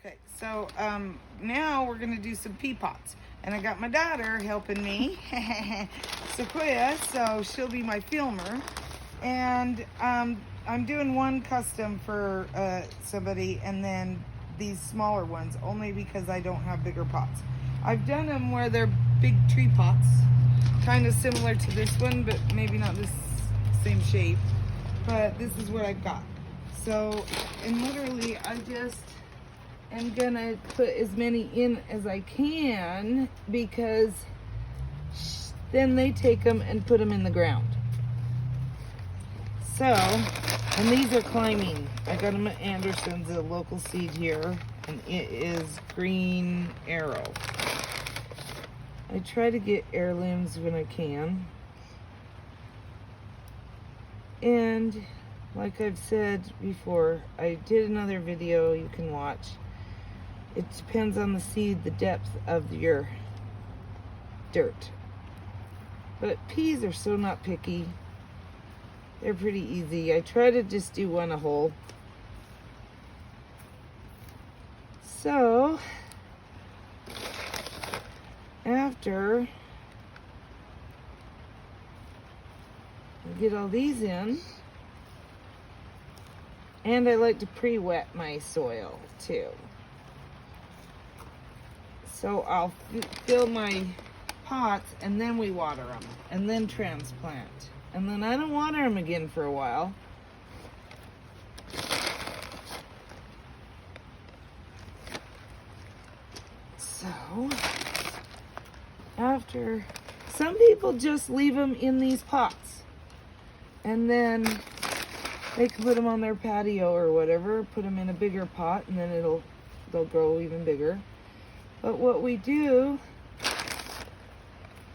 Okay, so now we're gonna do some pea pots, and I got my daughter helping me, Sequoia, so she'll be my filmer, and I'm doing one custom for somebody, and then these smaller ones only because I don't have bigger pots. I've done them where they're big tree pots, kind of similar to this one, but maybe not this same shape. But this is what I've got. So, and literally, I just am gonna put as many in as I can because then they take them and put them in the ground. So, and these are climbing. I got them at Anderson's, a local seed here, and it is Green Arrow. I try to get heirlooms when I can. And like I've said before, I did another video you can watch. It depends on the seed, the depth of your dirt. But peas are so not picky. They're pretty easy. I try to just do one a hole. So, after I get all these in, and I like to pre-wet my soil too. So I'll fill my pots and then we water them and then transplant. And then I don't water them again for a while. So after, some people just leave them in these pots and then they can put them on their patio or whatever, put them in a bigger pot, and then they'll grow even bigger. But what we do,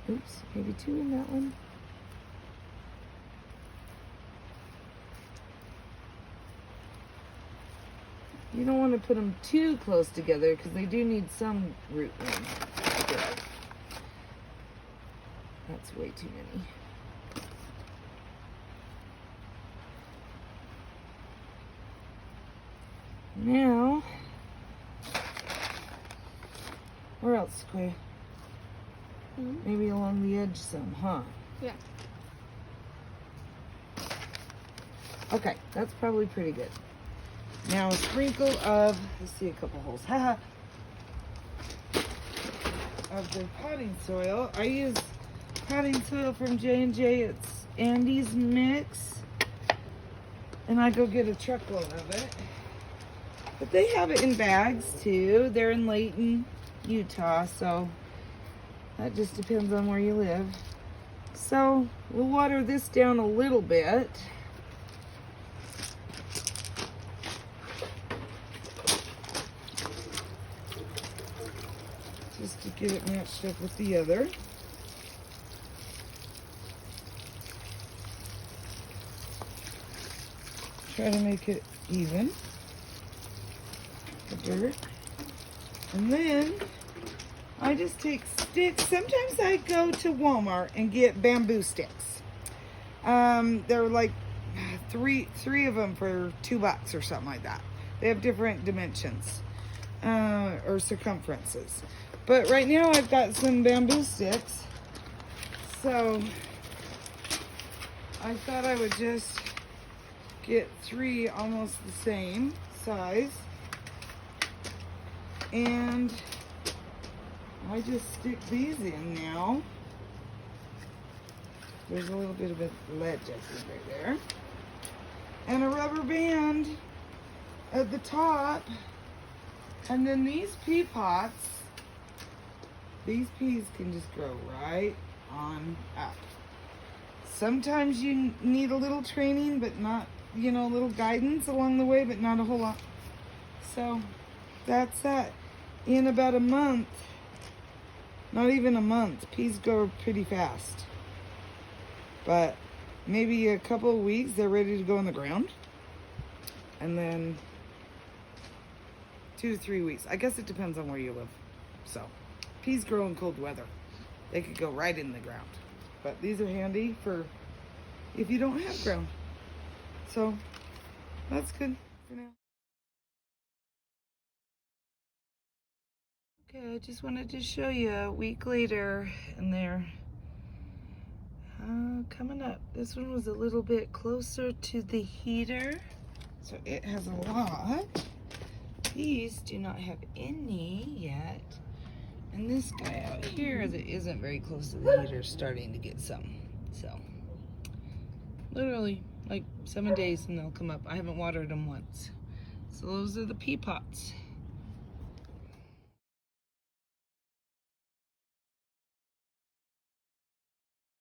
oops, maybe two in that one. You don't want to put them too close together because they do need some root room. That's way too many. Now, where else, Square? Maybe along the edge some, huh? Yeah. Okay, that's probably pretty good. Now a sprinkle of, let's see, a couple holes, haha, of the potting soil. I use potting soil from J&J. It's Andy's Mix, and I go get a truckload of it. But they have it in bags too. They're in Layton, Utah, so that just depends on where you live. So we'll water this down a little bit. Just to get it matched up with the other. Try to make it even. The dirt. And then I just take sticks. Sometimes I go to Walmart and get bamboo sticks. They're like three of them for $2 or something like that. They have different dimensions or circumferences. But right now I've got some bamboo sticks. So I thought I would just get 3 almost the same size. And I just stick these in now. There's a little bit of a ledge, I think, right there. And a rubber band at the top. And then these pea pots, these peas can just grow right on up. Sometimes you need a little training, but not, a little guidance along the way, but not a whole lot. So that's that. In about a month, not even a month, peas grow pretty fast. But maybe a couple of weeks, they're ready to go in the ground. And then 2 to 3 weeks. I guess it depends on where you live. So, peas grow in cold weather. They could go right in the ground. But these are handy for if you don't have ground. So, that's good for now. Okay, I just wanted to show you a week later, and they're coming up. This one was a little bit closer to the heater, so it has a lot. These do not have any yet. And this guy out here that isn't very close to the heater is starting to get some. So, literally, like 7 days and they'll come up. I haven't watered them once. So those are the pea pots.